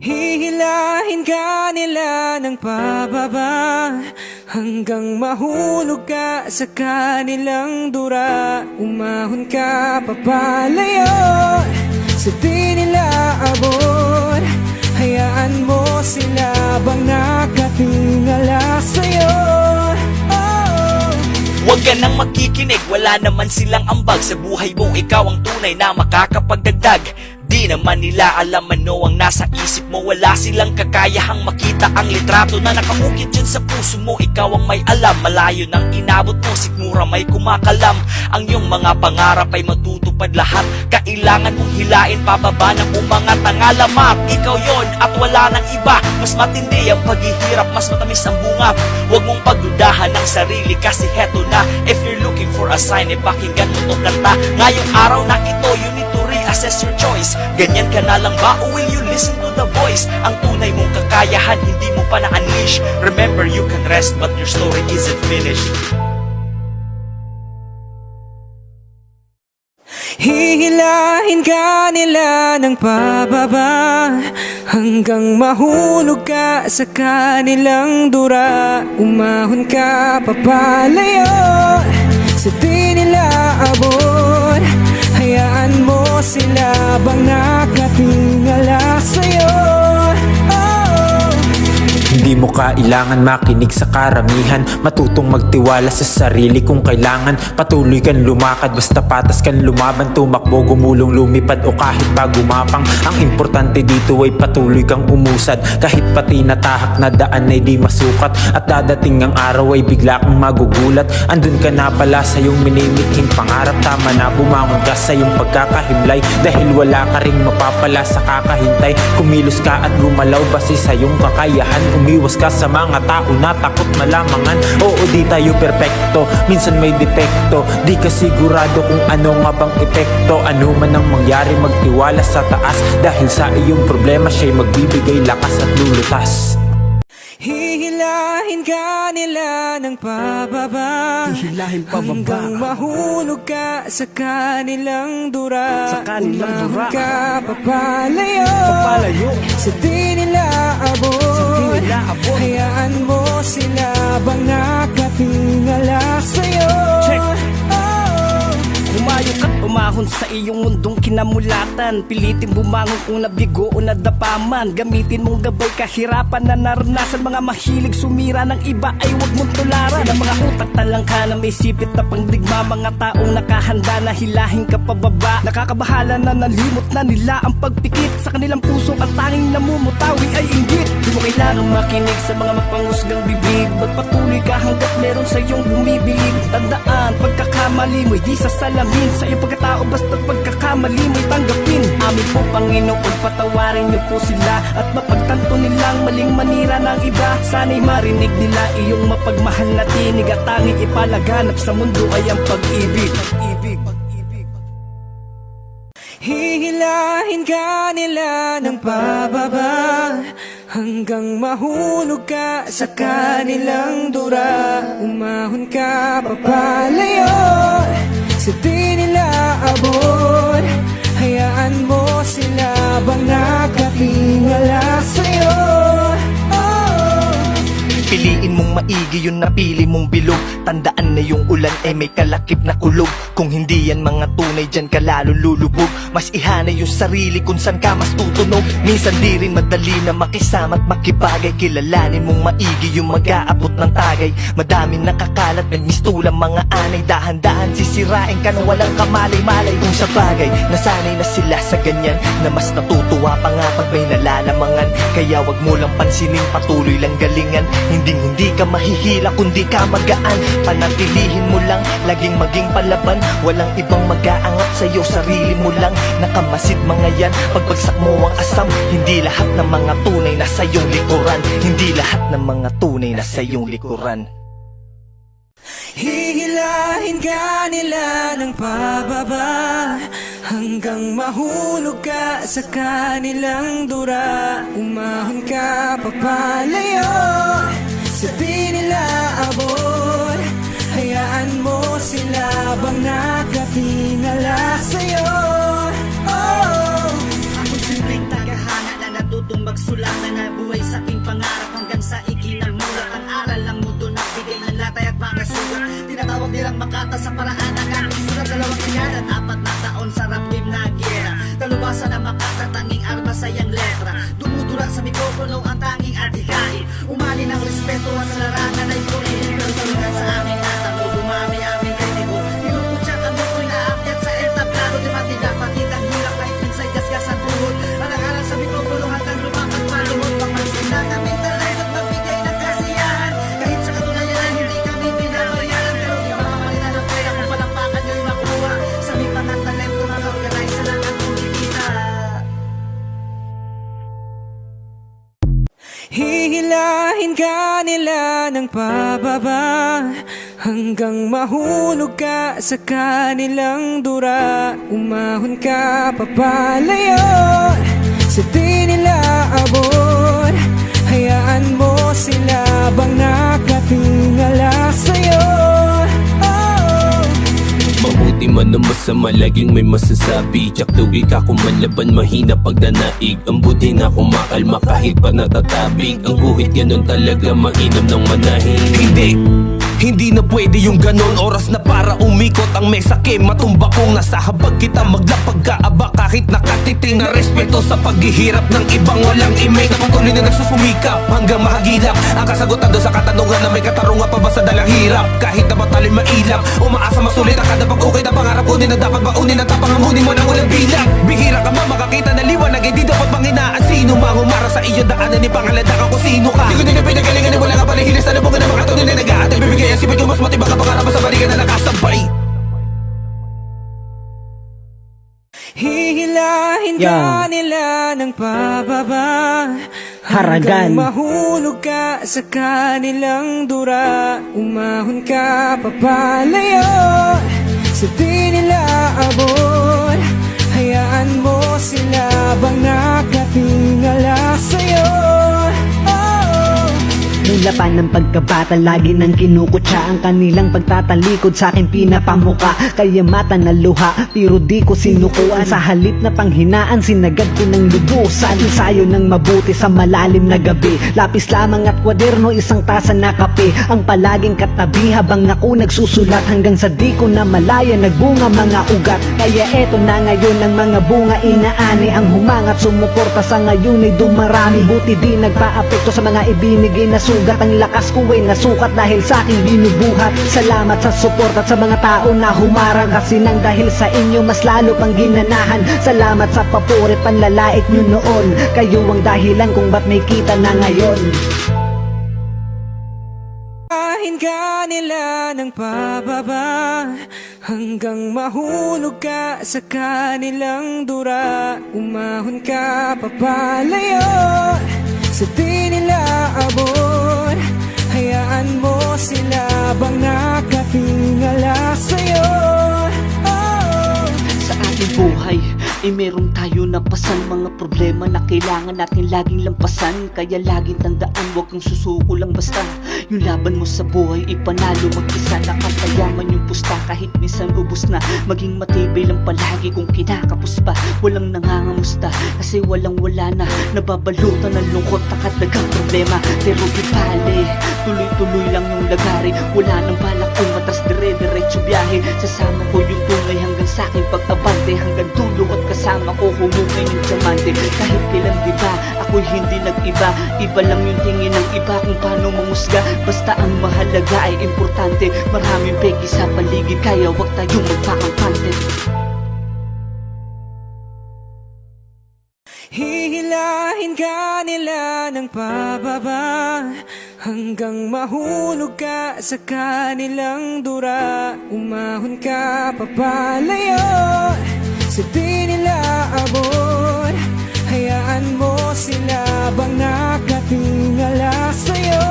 Hihilahin ka nila ng pababa hanggang mahulog ka sa kanilang dura. Umahon ka papalayo sa di nila abot. Hayaan mo sila bang nakatingala sa'yo. Huwag ka nang makikinig, wala naman silang ambag sa buhay mo, ikaw ang tunay na makakapagdagdag. Di naman nila alam ano ang nasa isip mo. Wala silang kakayahang makita ang litrato na nakaukit dyan sa puso mo. Ikaw ang may alam, malayo nang inabot mo, sikmura may kumakalam. Ang iyong mga pangarap ay matutupad lahat. Kailangan mong hilain pababa ng umangat ang alamat. Ikaw yon at wala nang iba. Mas matindi ang paghihirap, mas matamis ang bunga. Huwag mong pagdudahan ng sarili kasi heto na. If you're looking for a sign, pakinggan mo tong kanta. Ngayong araw na ito, you need to reassess your choice. Ganyan ka na lang ba o will you listen to the voice? Ang tunay mong kakayahan hindi mo pa na-unleash. Remember, you can rest but your story isn't finished. Hihilahin ka nila ng pababa hanggang mahulog ka sa kanilang dura. Umahon ka papalayo sa di nila abot. Hayaan mo sila bang nakatingala sa'yo. Hindi mo kailangan makinig sa karamihan, matutong magtiwala sa sarili kung kailangan. Patuloy kang lumakad, basta patas kang lumaban. Tumakbo, gumulong, lumipad o kahit pa gumapang. Ang importante dito ay patuloy kang umusad. Kahit pati natahak na daan ay di masukat. At dadating ang araw ay bigla kang magugulat. Andun ka na pala sa iyong minimithing pangarap. Tama na bumangon ka sa iyong pagkakahimlay, dahil wala ka ring mapapala sa kakahintay. Kumilos ka at gumalaw base sa iyong kakayahan. Umiwas ka sa mga tao na takot malamangan. Oo, di tayo perpekto, minsan may depekto. Di ka sigurado kung ano nga bang epekto. Ano man ang mangyari, magtiwala sa taas, dahil sa iyong problema siya'y magbibigay lakas at lulutas. Hihilahin ka nila ng pababa hanggang mahulog ka sa kanilang dura. Umahon ka papalayo sa di nila abot. Hayaan mo sila bang nakatingala sa'yo. Umayok at umahon sa iyong mundong kinamulatan. Pilitin bumangon kung nabigo o nadapaman. Gamitin mong gabay kahirapan na naranasan. Mga mahilig sumira ng iba ay huwag mong tularan. Ang mga utak talangka na may sipit na pangdigma. Mga taong nakahanda na hilahin ka pababa. Nakakabahala na nalimot na nila ang pagpikit. Sa kanilang puso ang tanging namumutawi ay inggit. Di mo kailangang makinig sa mga mapangusgang bibig. Magpatuloy ka hanggat meron sa iyong bumibilig. Tandaan, pagkakamali mo'y di sasalamin. Sa iyong pagkatao basta pagkakamali mo'y tanggapin. Amin po Panginoon, patawarin niyo po sila. At mapagtanto nilang maling manira ng iba. Sana'y marinig nila iyong mapagmahal na tinig. At tanging ipalaganap sa mundo ay ang pag-ibig. Hihilahin ka nila ng pababa hanggang mahulog ka sa kanilang dura. Umahon ka papalayo sa di nila abot. Hayaan mo sila bang nakatingala sa'yo. Piliin mong maigi yung napili mong bilog. Tandaan na yung ulan ay may kalakip na kulog. Kung hindi yan mga tunay, dyan ka lalo lulubog. Mas ihanay yung sarili kung saan ka mas tutunog. Minsan di rin madali na makisama at makibagay. Kilalanin mong maigi yung mag-aabot ng tagay. Madaming nakakalat, nagmistulang mga anay. Dahan-dahan sisirain ka na walang kamalay-malay. Kung sa bagay, nasanay na sila sa ganyan, na mas natutuwa pa nga pag may nalalamangan. Kaya wag mo lang pansinin, patuloy lang galingan. Hindi ka mahihila kundi ka magaan. Panatilihin mo lang, laging maging palaban. Walang ibang mag-aangat sa'yo, sarili mo lang. Nakamasid mga yan, pagbagsak mo ang asam. Hindi lahat ng mga tunay na sa iyong likuran. Hindi lahat ng mga tunay na sa iyong likuran. Hihilahin ka nila ng pababa hanggang mahulog ka sa kanilang dura. Umahon ka papalayo sa di nila abot. Hayaan mo sila bang nakatingala sa'yo. Ako simpleng tagahanga na natutunan matutong magsulat na nabuhay sa aking pangarap hanggang sa ikinamulak ang aral ng mundo na bigay ng latay at mga sugat. Tinatawag nilang Makata sa paraan ng aking sulat. 2 kanyar at 4 na taon sa rap game na gera. Talubasan ng Makata, tanging arma sa iyang letra. Dumudura sa mikropono ang tanging adhikain. Umali ng respeto at sa larangan ay purihin. Pero tulungan sa aming natamo, dumami aming kritiko. Tinuputya kami ko'y naakyat sa entablado. Di mati dapat kitang hirap kahit minsay gasgas at buhod. Alang-alang sa mikropono hanggang lumapat paluhod. Pagpansin na kaming talent at magbigay ng kasiyahan. Kahit sa katunayan ay hindi kami binabayaran. Pero di mamamalitan ng pera kung palampakan nyo'y makuha. Sa mipan ng talento na organize lang ang kumikita. Hihilahin ka nila ng pababa hanggang mahulog ka sa kanilang dura. Umahon ka papalayo sa di nila abot. Hayaan mo sila bang nakatingala sa'yo. Mabuti man o masama, laging may masasabi. Tsak lugi ka kung manlaban, mahina pag danaig. Ang buti na kumakalma kahit pa natatabig. Ang guhit ganun talaga, mainam ng manahin. Hindi na pwede yung ganon. Oras na para umikot ang mesa, ke matumba kong nasa habag kita. Maglapag kaaba kahit nakatiting na respeto sa paghihirap ng ibang walang imay. Napagtuloy na nagsusumikap hanggang mahagilap ang kasagutan doon sa katanungan na may katarungan pa ba sa dalang hirap. Kahit na bataloy mailap, umaasa masulit ang kada pag-ukay na pangarap kunin na dapat baunin at tapangamunin mo ng walang bilang. Bihira ka man makakita na liwanag, hindi dapat panginaan. Sino mang umara sa iyo daanan ni pangalandakan kung sino ka. Di ko din na pinagalingan ni wala ka palahilis. Ano mo ka na mga tunay na nag-aatay bibigay. Sipin ko mas matibag ka pangarap sa balikan na nakasabay. Hihilahin ka nila ng pababa hanggang mahulog ka sa kanilang dura. Umahon ka papalayo sa di nila abot. Hayaan mo sila bang nakatingala sa'yo. May laban ng pagkabata, lagi nang kinukutsa ang kanilang pagtatalikod sa akin pinapamuka. Kaya mata na luha, pero di ko sinukuan. Sa halip na panghinaan, sinagad ko ng lubusan. Ensayo ng mabuti sa malalim na gabi. Lapis lamang at kwaderno, isang tasa na kape. Ang palaging katabi habang ako nagsusulat. Hanggang sa di ko na malaya, nagbunga mga ugat. Kaya eto na ngayon ang mga bunga inaani. Ang humangat sumuporta sa ngayon ay dumarami. Buti di nagpa-apekto sa mga ibinigay na sugat. Ang lakas ko ay nasukat dahil sa aking binubuhat. Salamat sa support at sa mga tao na humarang. Kasi nang dahil sa inyo mas lalo pang ginanahan. Salamat sa papuri panlalait nyo noon. Kayo ang dahilan kung ba't may kita na ngayon. Hihilahin ka nila ng pababa hanggang mahulog ka sa kanilang dura. Umahon ka papalayo sa di nila abot. Hayaan mo sila bang nakatingala sa'yo. Sa ating buhay ay meron tayo napasan mga problema na kailangan natin laging lampasan. Kaya laging tandaan, huwag kang susuko lang basta. Yung laban mo sa buhay ipanalo mag-isa. Nakakayaman yung pusta kahit minsan ubos na. Maging matibay lang palagi kung kinakapos pa. Walang nangangamusta kasi walang wala na. Nababalutan ng lungkot at dagang problema. Pero di bale, tuloy-tuloy lang yung lagari. Wala nang balak kung matras dire-diretso biyahe. Sasama ko yung tunay hanggang sa aking pag-abante. Hanggang dulo at kasama ko humukay ng diamante. Kahit kailan diba, ako'y hindi nag-iba. Iba lang yung tingin ng iba kung paano mamusga. Basta ang mahalaga ay importante. Maraming peki sa paligid kaya wag tayong magpakampante. Hihilahin ka nila ng pababa hanggang mahulog ka sa kanilang dura. Umahon ka papalayo sa di nila abot. Hayaan mo sila bang nakatingala sa'yo.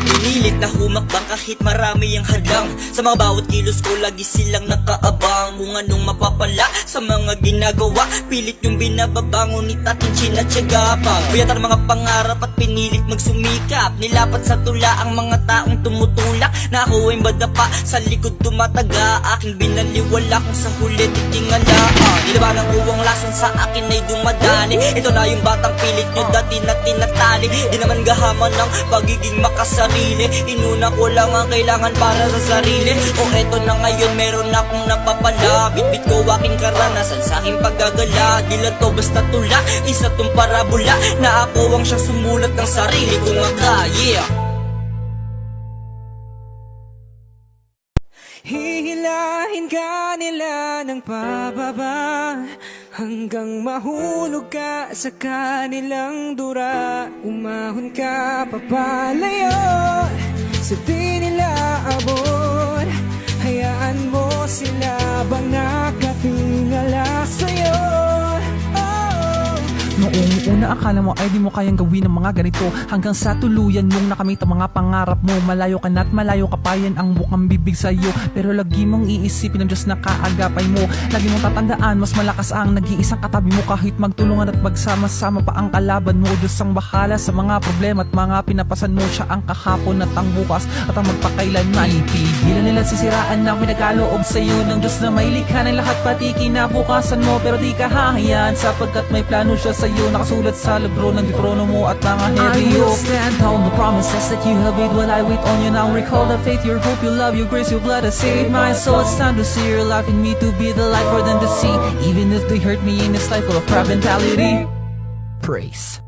Pinilit na Humakbang kahit marami ang hadlang. Sa mga bawat kilos ko lagi silang nakaabang. Kung anong mapapala sa mga ginagawa, pilit yung binababango ni ating sinatsaga pa. Buyatan ang mga pangarap at pinilit magsumikap. Nilapat sa tula ang mga taong tumutulak, na ako ay madapa sa likod tumataga. Aking binaliwala kung sa huli titingala. Nilabanan ko ang lason sa akin ay dumadani. Ito na yung batang pilit nyo dati na tinatali. Di naman gahaman ng pagiging makasarili. Inuna ko lang ang kailangan para sa sarili. O eto na ngayon meron akong napapala. Bitbit ko aking karanasan sa aking paggagala. Di lang to basta tula, isa tong parabola, na ako ang siyang sumulat ng sarili kong yeah. Hihilahin ka nila ng pababa hanggang mahulog ka sa kanilang dura. Umahon ka papalayo sa di nila abot. Hayaan mo sila bang nakatingala sa'yo. Noong una akala mo ay di mo kayang gawin ang mga ganito, hanggang sa tuluyan mong nakamit ang mga pangarap mo. Malayo ka na't malayo ka pa, yan ang bukang bibig sa'yo. Pero lagi mong iisipin ang Diyos na kaagapay mo. Lagi mong tatandaan, mas malakas ang nag-iisang katabi mo. Kahit magtulungan at magsama-sama pa ang kalaban mo, Diyos ang bahala sa mga problema at mga pinapasan mo. Siya ang kahapon at ang bukas at ang magpakailanman. Ipigilan nila sisiraan ng pinagaloob sa'yo ng Diyos na may likha ng lahat, pati kinabukasan mo. Pero di ka hahayaan sapagkat may plano siya sa'yo, nakasulat sa libro ng Deuteronomo at mga Hebreo. I will stand on the promises that you have made while I wait on you now. Recall the faith, your hope, your love, your grace, your blood has saved my soul. It's time to see your life in me, to be the light for them to see. Even if they hurt me in this life full of pride mentality. Praise.